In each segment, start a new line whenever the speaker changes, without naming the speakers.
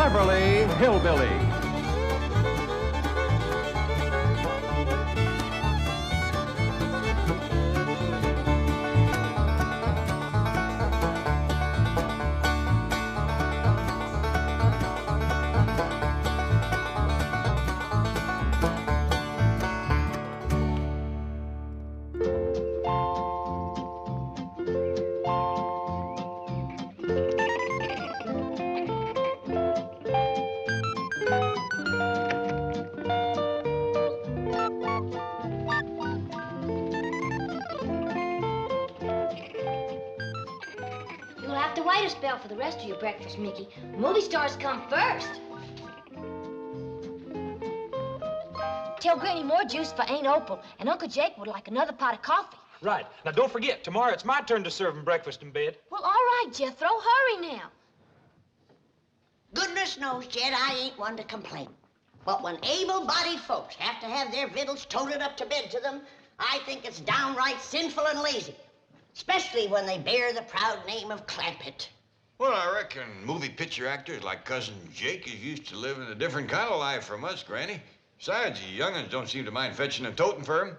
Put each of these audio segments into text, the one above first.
Beverly Hillbillies.
You'll have to wait a spell for the rest of your breakfast, Mickey. Movie stars come first. Tell Granny more juice for Aunt Opal, and Uncle Jake would like another pot of coffee.
Right. Now, don't forget, tomorrow it's my turn to serve 'em breakfast in bed.
Well, all right, Jethro, hurry now.
Goodness knows, Jed, I ain't one to complain. But when able-bodied folks have to have their victuals toted up to bed to them, I think it's downright sinful and lazy. Especially when they bear the proud name of Clampett.
Well, I reckon movie picture actors like Cousin Jake is used to living a different kind of life from us, Granny. Besides, you young'uns don't seem to mind fetching and toting for him.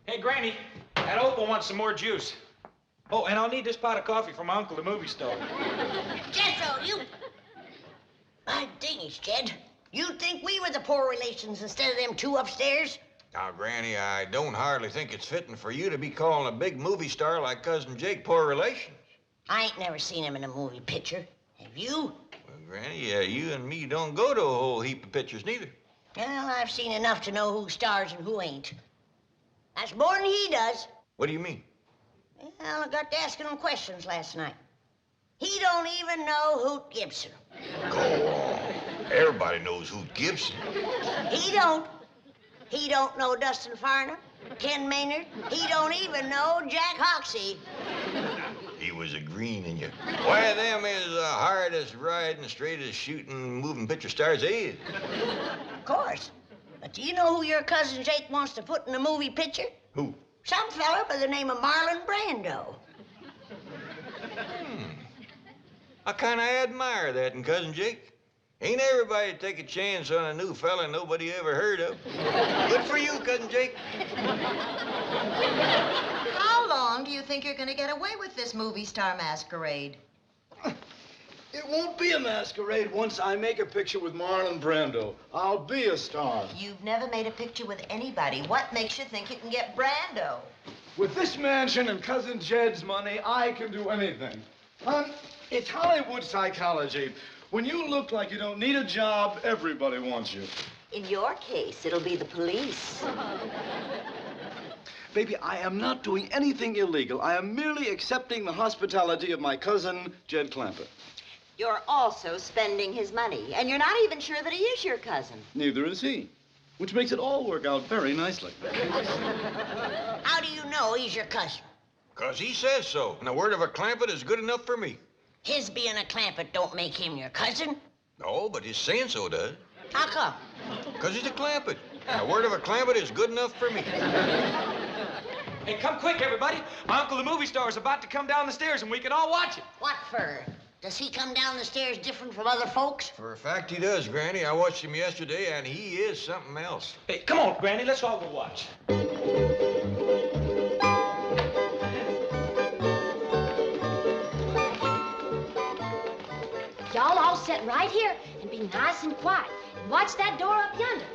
Hey, Granny, that Opal wants some more juice. Oh, and I'll need this pot of coffee from my uncle, the movie star.
Jethro, you... My dingies, Jed. You think we were the poor relations instead of them two upstairs?
Now, Granny, I don't hardly think it's fitting for you to be calling a big movie star like Cousin Jake poor relations.
I ain't never seen him in a movie picture. Have you?
Well, Granny, you and me don't go to a whole heap of pictures neither.
Well, I've seen enough to know who stars and who ain't. That's more than he does.
What do you mean?
Well, I got to asking him questions last night. He don't even know Hoot Gibson.
Go on. Everybody knows who Gibson.
He don't. He don't know Dustin Farnham, Ken Maynard. He don't even know Jack Hoxie.
He was a greening you. Why, them is the hardest riding, straightest shooting, moving picture stars is.
Of course. But do you know who your cousin Jake wants to put in a movie picture?
Who?
Some fella by the name of Marlon Brando.
I kind of admire that in Cousin Jake. Ain't everybody take a chance on a new fella nobody ever heard of. Good for you, Cousin Jake.
How long do you think you're going to get away with this movie star masquerade?
It won't be a masquerade once I make a picture with Marlon Brando. I'll be a star.
You've never made a picture with anybody. What makes you think you can get Brando?
With this mansion and Cousin Jed's money, I can do anything. Hon, it's Hollywood psychology. When you look like you don't need a job, everybody wants you.
In your case, it'll be the police.
Baby, I am not doing anything illegal. I am merely accepting the hospitality of my cousin, Jed Clampett.
You're also spending his money, and you're not even sure that he is your cousin.
Neither is he, which makes it all work out very nicely.
How do you know he's your cousin?
'Cause he says so, and the word of a Clampett is good enough for me.
His being a Clampett don't make him your cousin.
No, but his saying so does.
How come?
'Cause he's a Clampett. And the word of a Clampett is good enough for me.
Hey, come quick, everybody. My uncle, the movie star, is about to come down the stairs, and we can all watch it.
What for? Does he come down the stairs different from other folks?
For a fact, he does, Granny. I watched him yesterday, and he is something else.
Hey, come on, Granny. Let's all go watch.
Y'all all sit right here and be nice and quiet. And watch that door up yonder.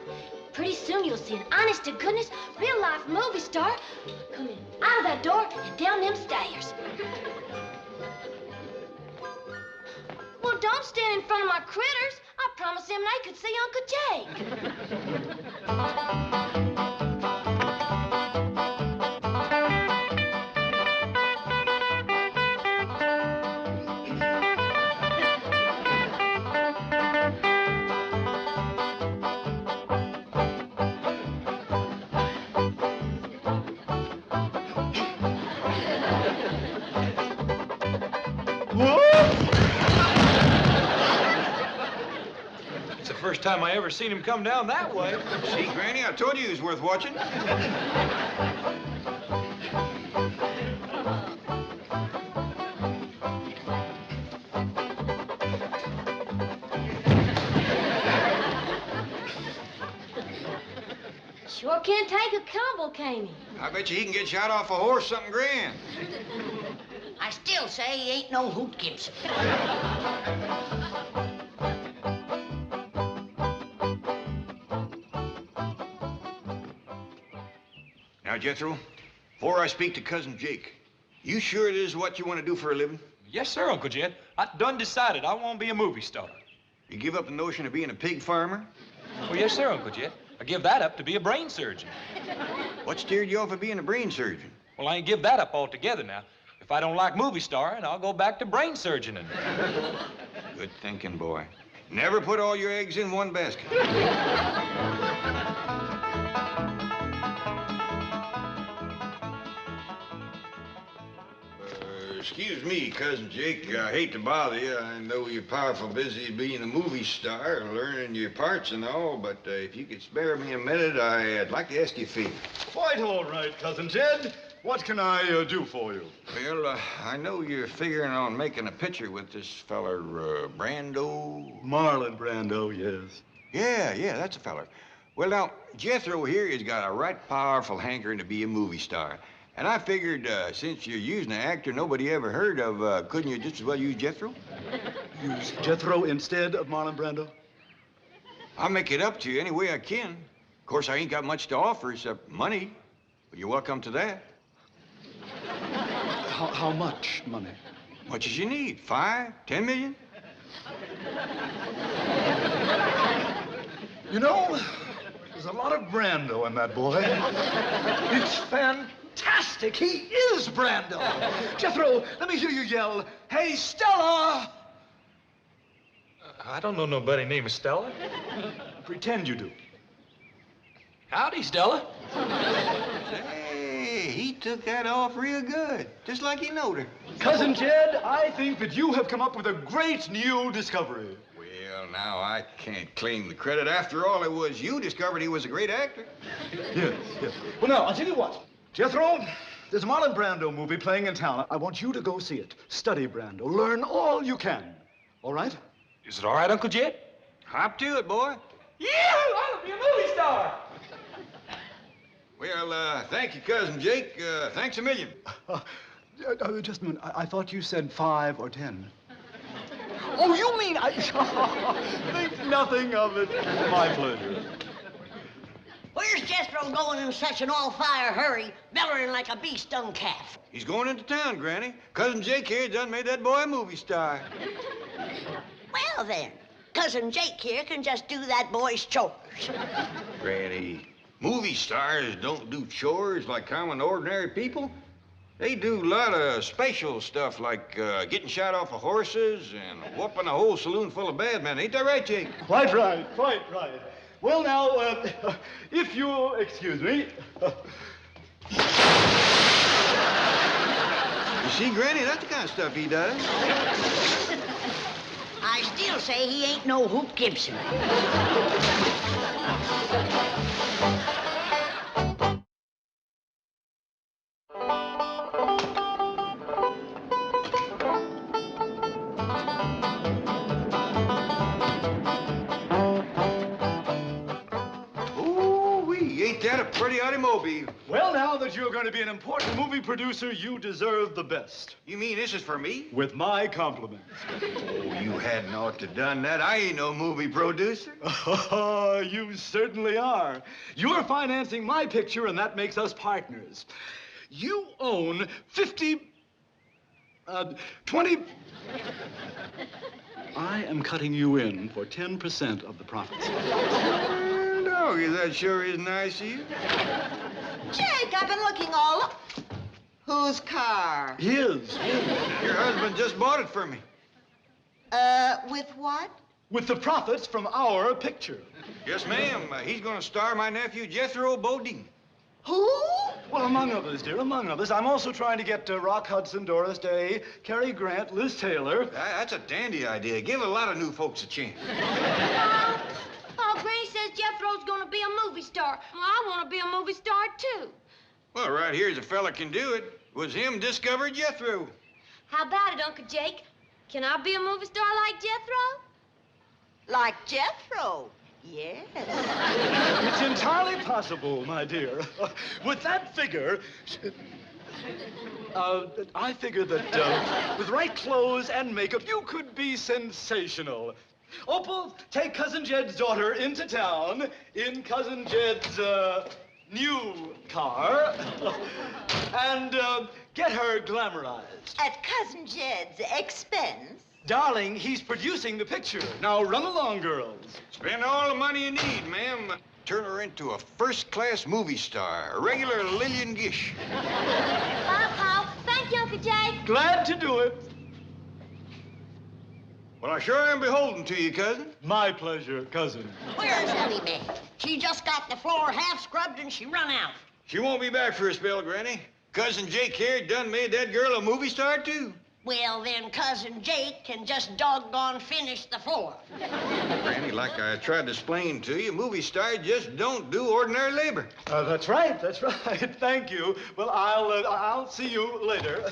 Pretty soon you'll see an honest-to-goodness, real-life movie star come in out of that door and down them stairs. Well, don't stand in front of my critters. I promised them they could see Uncle Jake.
It's the first time I ever seen him come down that way.
See, Granny, I told you he was worth watching.
Sure can take a tumble, can't he?
I bet you he can get shot off a horse something grand.
I still say he ain't no Hoot Gibson.
Now, Jethro, before I speak to Cousin Jake, you sure this is what you want to do for a living?
Yes, sir, Uncle Jed. I done decided I want to be a movie star.
You give up the notion of being a pig farmer?
Well, yes, sir, Uncle Jed. I give that up to be a brain surgeon.
What steered you off of being a brain surgeon?
Well, I ain't give that up altogether now. If I don't like movie starring, I'll go back to brain surgeoning.
Good thinking, boy. Never put all your eggs in one basket. Excuse me, Cousin Jake. I hate to bother you. I know you're powerful busy being a movie star and learning your parts and all, but if you could spare me a minute, I'd like to ask you a favor.
Quite all right, Cousin Jed. What can I do for you?
Well, I know you're figuring on making a picture with this feller, Brando.
Marlon Brando, yes.
Yeah, that's a feller. Well, now, Jethro here has got a right powerful hankering to be a movie star. And I figured, since you're using an actor nobody ever heard of, couldn't you just as well use Jethro?
Use Jethro instead of Marlon Brando?
I'll make it up to you any way I can. Of course, I ain't got much to offer except money, but you're welcome to that.
How much money?
Much as you need. 5, 10 million?
You know, there's a lot of Brando in that boy. It's fantastic. He is Brando. Jethro, let me hear you yell, "Hey, Stella!"
I don't know nobody named Stella.
Pretend you do.
Howdy, Stella.
Hey, he took that off real good, just like he knowed her.
Cousin Jed, I think that you have come up with a great new discovery.
Well, now, I can't claim the credit. After all, it was you discovered he was a great actor.
Yes. Well, now, I'll tell you what. Jethro, there's a Marlon Brando movie playing in town. I want you to go see it. Study Brando. Learn all you can. All right?
Is it all right, Uncle Jed?
Hop to it, boy.
Yeah, I'll be a movie star.
Well, thank you, Cousin Jake. Thanks a million.
Just a minute. I thought you said 5 or 10. Oh, you mean I... Think nothing of it. My pleasure.
Where's Jethro going in such an all-fire hurry, bellowing like a bee-stung calf?
He's going into town, Granny. Cousin Jake here done made that boy a movie star.
Well, then, Cousin Jake here can just do that boy's chores.
Granny, movie stars don't do chores like common, ordinary people. They do a lot of special stuff like getting shot off of horses and whooping a whole saloon full of bad men. Ain't that right, Jake?
Quite right. Well, now, if you'll excuse me.
You see, Granny, that's the kind of stuff he does.
I still say he ain't no Hoot Gibson.
Ain't that a pretty automobile?
Well, now that you're going to be an important movie producer, you deserve the best.
You mean this is for me?
With my compliments.
Oh, you hadn't ought to done that. I ain't no movie producer.
You certainly are. You're financing my picture, and that makes us partners. You own 20... I am cutting you in for 10% of the profits.
No, that sure is nice of you.
Jake, I've been looking all up. Whose car?
His.
Your husband just bought it for me.
With what?
With the profits from our picture.
Yes, ma'am. He's going to star my nephew, Jethro Bodine.
Who?
Well, among others, dear, among others. I'm also trying to get Rock Hudson, Doris Day, Cary Grant, Liz Taylor.
That's a dandy idea. Give a lot of new folks a chance.
Oh, Granny says Jethro's gonna be a movie star. Well, I want to be a movie star, too.
Well, right here's a fella can do it. It was him discovered Jethro.
How about it, Uncle Jake? Can I be a movie star like Jethro?
Like Jethro? Yes.
It's entirely impossible, my dear. With that figure, I figured that with right clothes and makeup, you could be sensational. Opal, take Cousin Jed's daughter into town in Cousin Jed's new car and get her glamorized.
At Cousin Jed's expense?
Darling, he's producing the picture. Now run along, girls.
Spend all the money you need, ma'am. Turn her into a first-class movie star, a regular Lillian Gish.
Bye, Paul. Thank you, Uncle Jake.
Glad to do it.
Well, I sure am beholden to you, cousin.
My pleasure, cousin.
Where's Ellie Mae? She just got the floor half scrubbed and she run out.
She won't be back for a spell, Granny. Cousin Jake here done made that girl a movie star, too.
Well, then Cousin Jake can just doggone finish the floor.
Granny, like I tried to explain to you, movie stars just don't do ordinary labor.
That's right. Thank you. Well, I'll see you later.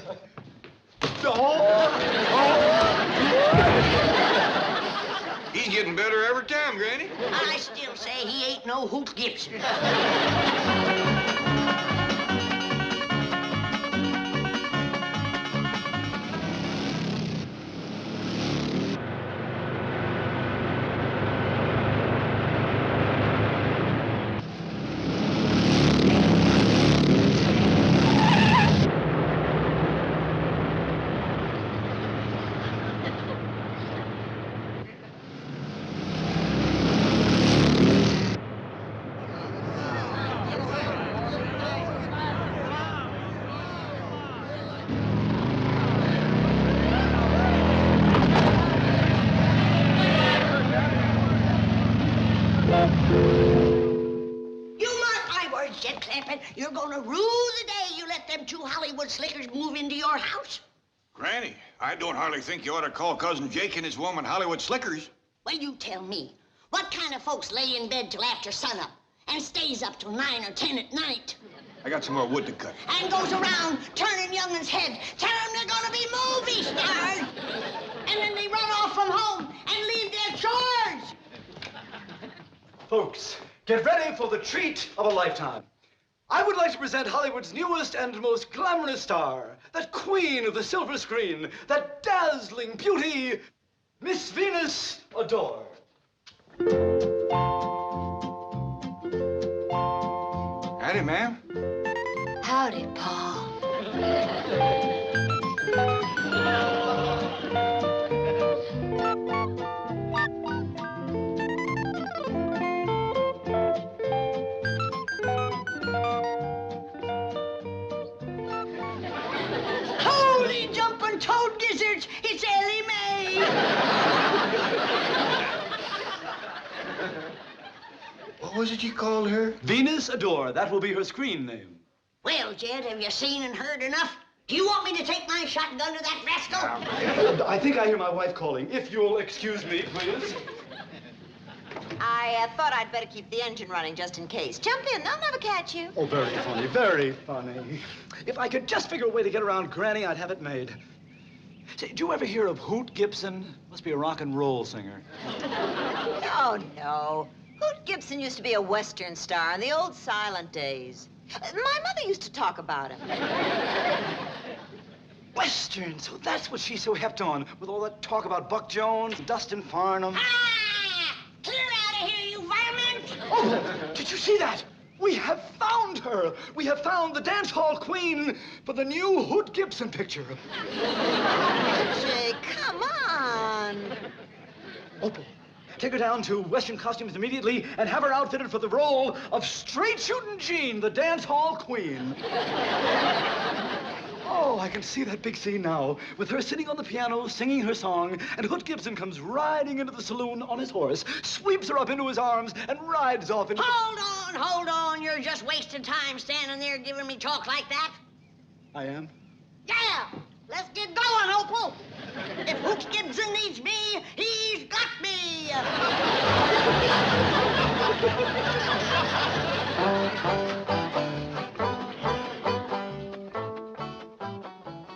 He's getting better every time, Granny.
I still say he ain't no Hoot Gibson. Jake Clampett, you're gonna rue the day you let them two Hollywood slickers move into your house.
Granny, I don't hardly think you ought to call Cousin Jake and his woman Hollywood slickers.
Well, you tell me, what kind of folks lay in bed till after sunup and stays up till 9 or 10 at night?
I got some more wood to cut.
And goes around turning young'uns' head, telling them they're gonna be movie stars. And then they run off from home and leave their chores.
Folks, get ready for the treat of a lifetime. I would like to present Hollywood's newest and most glamorous star, that queen of the silver screen, that dazzling beauty, Miss Venus Adore.
Howdy, ma'am.
Howdy, Paul.
Holy jumping toad gizzards, it's Ellie Mae.
What was it you called her?
Venus Adore. That will be her screen name.
Well, Jed, have you seen and heard enough? Do you want me to take my shotgun to that rascal?
I think I hear my wife calling. If you'll excuse me, please.
I thought I'd better keep the engine running just in case. Jump in, they'll never catch you.
Oh, very funny, very funny. If I could just figure a way to get around Granny, I'd have it made. Say, did you ever hear of Hoot Gibson? Must be a rock and roll singer.
Oh, no. Hoot Gibson used to be a Western star in the old silent days. My mother used to talk about him.
Western, so that's what she's so hepped on, with all that talk about Buck Jones, Dustin Farnham.
Ah! Clear out of here, you varmint!
Oh, did you see that? We have found her. We have found the dance hall queen for the new Hoot Gibson picture.
Jake, come on.
Opal, take her down to Western Costumes immediately and have her outfitted for the role of Straight Shootin' Jean, the dance hall queen. Oh, I can see that big scene now, with her sitting on the piano, singing her song, and Hoot Gibson comes riding into the saloon on his horse, sweeps her up into his arms, and rides off into...
Hold on. You're just wasting time standing there giving me talk like that.
I am?
Yeah! Let's get going, Opal. If Hoot Gibson needs me, he's got me.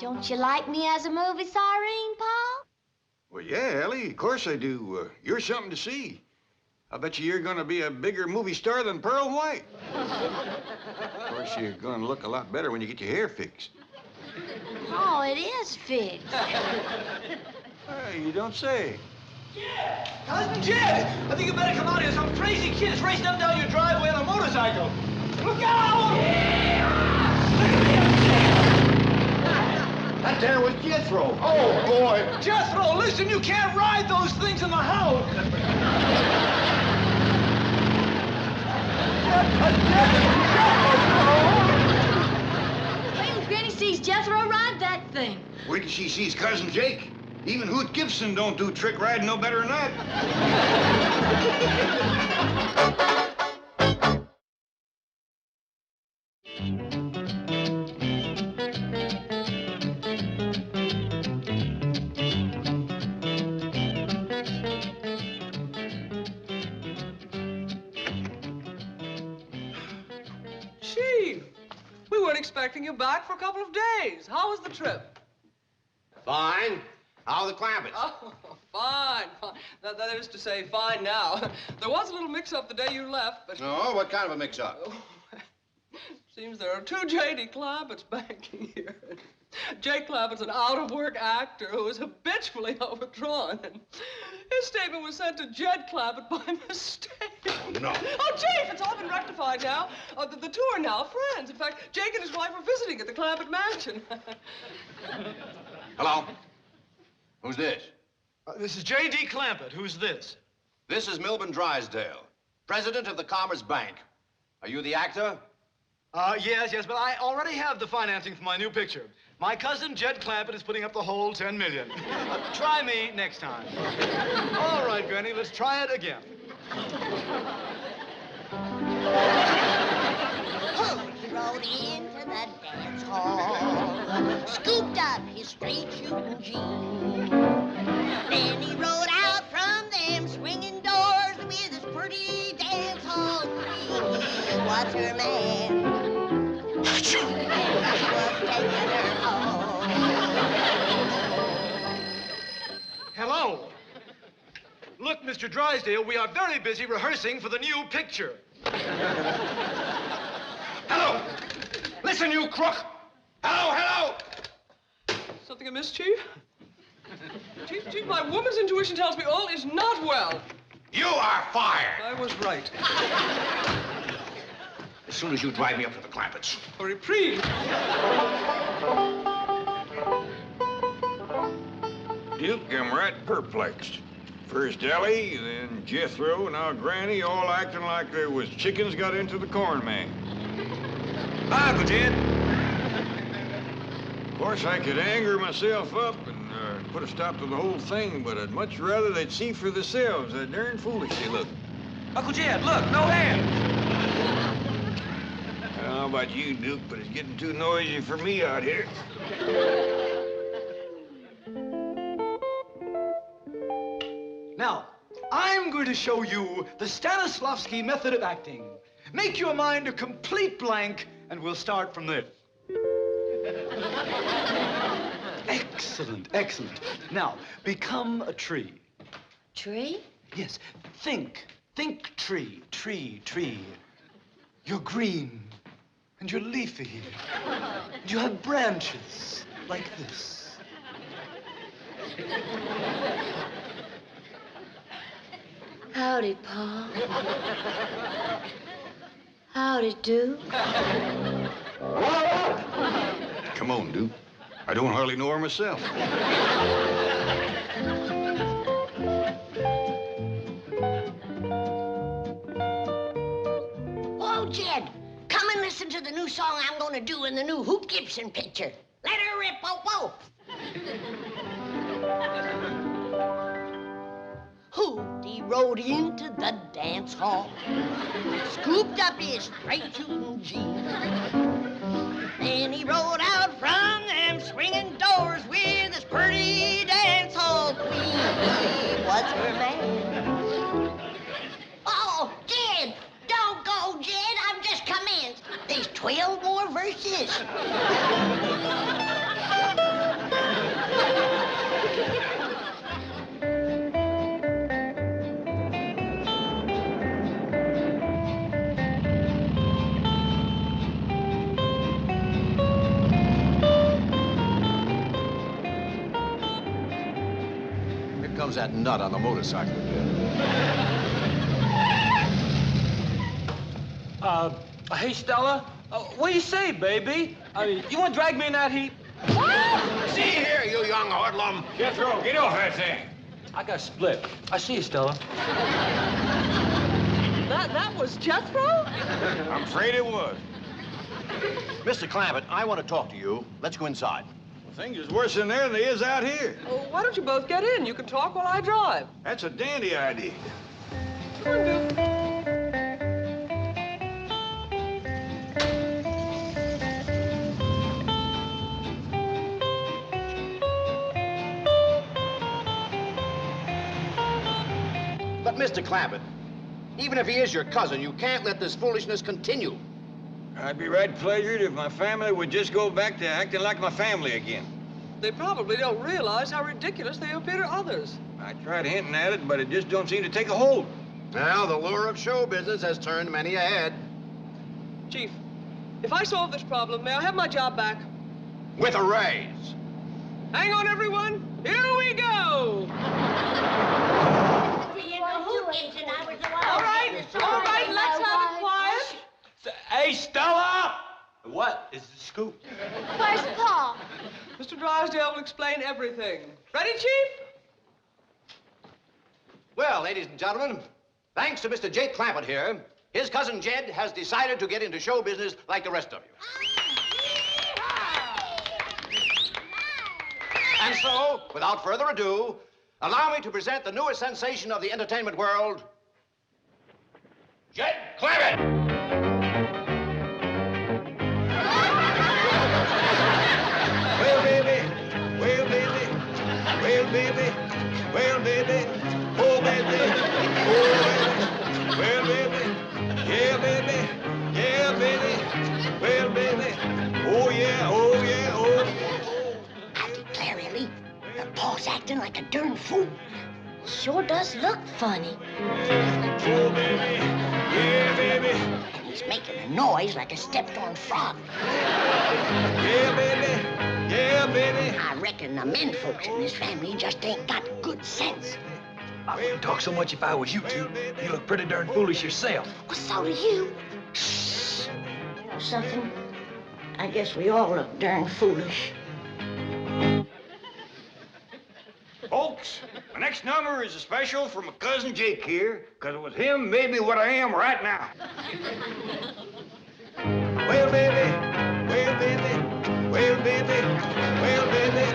Don't you like me as a movie star, Irene, Paul?
Well, yeah, Ellie, of course I do. You're something to see. I bet you're gonna be a bigger movie star than Pearl White. Of course, you're gonna look a lot better when you get your hair fixed.
Oh, it is fixed.
Hey, you don't say.
Cousin Jed! I think you better come out here. Some crazy kid is racing up down your driveway on a motorcycle. Look out!
That there was Jethro. Oh, boy.
Jethro, listen, you can't ride those things in the house.
Wait till Granny sees Jethro ride that thing.
Wait till she sees Cousin Jake. Even Hoot Gibson don't do trick riding no better than that.
Chief, we weren't expecting you back for a couple of days. How was the trip?
Fine. How are the Clampetts?
Oh, fine, fine. That is to say, fine now. There was a little mix-up the day you left, but...
No, what kind of a mix-up?
Oh, seems there are two J.D. Clampetts banking here. Jake Clampett's an out-of-work actor who is habitually overdrawn. And his statement was sent to Jed Clampett by mistake.
Oh, no.
Oh, Chief, it's all been rectified now. The two are now friends. In fact, Jake and his wife are visiting at the Clampett mansion.
Hello? Who's this?
This is J.D. Clampett. Who's this?
This is Milburn Drysdale, president of the Commerce Bank. Are you the actor?
Yes, but I already have the financing for my new picture. My cousin, Jed Clampett, is putting up the whole $10 million. Try me next time. All right, Granny, let's try it again.
He rode into the dance hall, scooped up his straight shooting jeans. Then he rode out from them swinging doors with his pretty dance hall queen. What's her man? And he was taking her home.
Hello. Look, Mr. Drysdale, we are very busy rehearsing for the new picture.
Hello! Listen, you crook! Hello!
Something amiss, Chief? Chief, my woman's intuition tells me all is not well.
You are fired!
I was right.
As soon as you drive me up to the Clampetts.
A reprieve.
Duke, I'm right perplexed. First Ellie, then Jethro, now Granny, all acting like there was chickens got into the corn man.
Hi, Uncle Jed.
Of course, I could anger myself up and put a stop to the whole thing, but I'd much rather they'd see for themselves how darn foolish they look.
Uncle Jed, look, no hand.
I don't know about you, Duke, but it's getting too noisy for me out here.
Now, I'm going to show you the Stanislavski method of acting. Make your mind a complete blank, and we'll start from there. Excellent, excellent. Now, become a tree.
Tree?
Yes, think tree, tree. You're green, and you're leafy. And you have branches like this.
Howdy, Pa. Howdy, do.
Come on, Duke. I don't hardly know her myself.
Oh, Jed, come and listen to the new song I'm going to do in the new Hoot Gibson picture. Let her rip, oh, Hoot, he rode into the dance hall, scooped up his straight shooting jeans. Then he rode out from them swinging doors with his pretty dance hall queen. What's her name? Oh, Jed, don't go, Jed. I've just come in. There's 12 more verses.
comes that nut on the motorcycle again?
Hey, Stella, what do you say, baby? You want to drag me in that heap?
See here, you young hoodlum.
Jethro, get off that thing.
I got split. I see you, Stella.
That was Jethro?
I'm afraid it was.
Mr. Clampett, I want to talk to you. Let's go inside.
Things is worse in there than they is out here.
Well, why don't you both get in? You can talk while I drive.
That's a dandy idea.
Come on, Bill.
But, Mr. Clampett, even if he is your cousin, you can't let this foolishness continue.
I'd be right pleasured if my family would just go back to acting like my family again.
They probably don't realize how ridiculous they appear to others.
I tried hinting at it, but it just don't seem to take a hold.
Well, the lure of show business has turned many a head.
Chief, if I solve this problem, may I have my job back?
With a raise.
Hang on, everyone. Here we go. All right, let's have it quiet.
Hey, Stella! What is the scoop?
Where's Paul?
Mr. Drysdale will explain everything. Ready, Chief?
Well, ladies and gentlemen, thanks to Mr. Jake Clampett here, his cousin Jed has decided to get into show business like the rest of you. And so, without further ado, allow me to present the newest sensation of the entertainment world, Jake Clampett!
Well, baby, well, baby, well, baby, well, baby, oh, baby, oh, baby, well, baby, yeah, baby, yeah, baby, well, baby, oh, yeah, oh, yeah, oh.
I declare, Ellie, that Paul's acting like a darn fool.
Sure does look funny.
Oh, baby, yeah, baby,
And he's making a noise like a stepped-on frog.
yeah, baby, yeah, baby.
I reckon the men folks in this family just ain't got good sense.
I wouldn't talk so much if I was you two. You look pretty darn foolish yourself.
Well, so do you. Shh. You know something? I guess we all look darn foolish.
Folks, the next number is a special from my cousin Jake here, because it was him made me what I am right now. Well, baby, well, baby, well, baby, well, baby,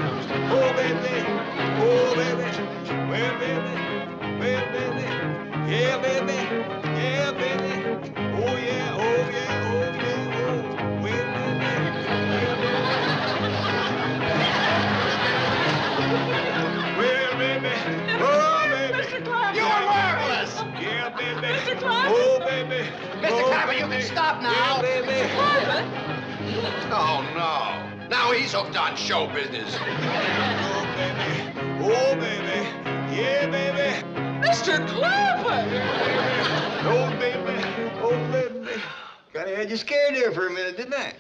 oh, baby, oh, baby, well, baby, well, baby, yeah, baby, yeah, baby, oh, yeah, oh, yeah, oh, yeah, oh, well, baby, well, baby, oh, baby,
Mr. Clampett.
You are marvelous!
yeah, baby,
Mr. Clampett.
oh, baby,
Mr.
oh,
Clampett, you can stop now.
yeah, baby.
Clampett?
Oh, no. Now he's hooked on show business.
Oh, baby. Oh, baby. Yeah, baby.
Mr. Clampett!
Oh, baby. Oh, baby. Kind of had you scared there for a minute, didn't I?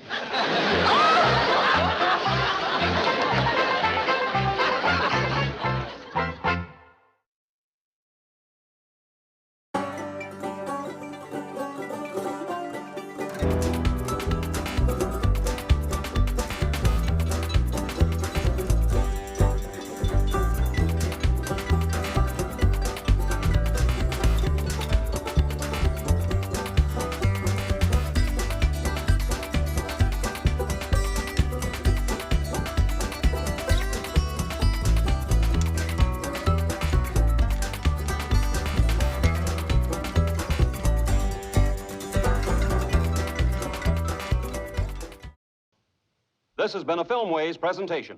This has been a Filmways presentation.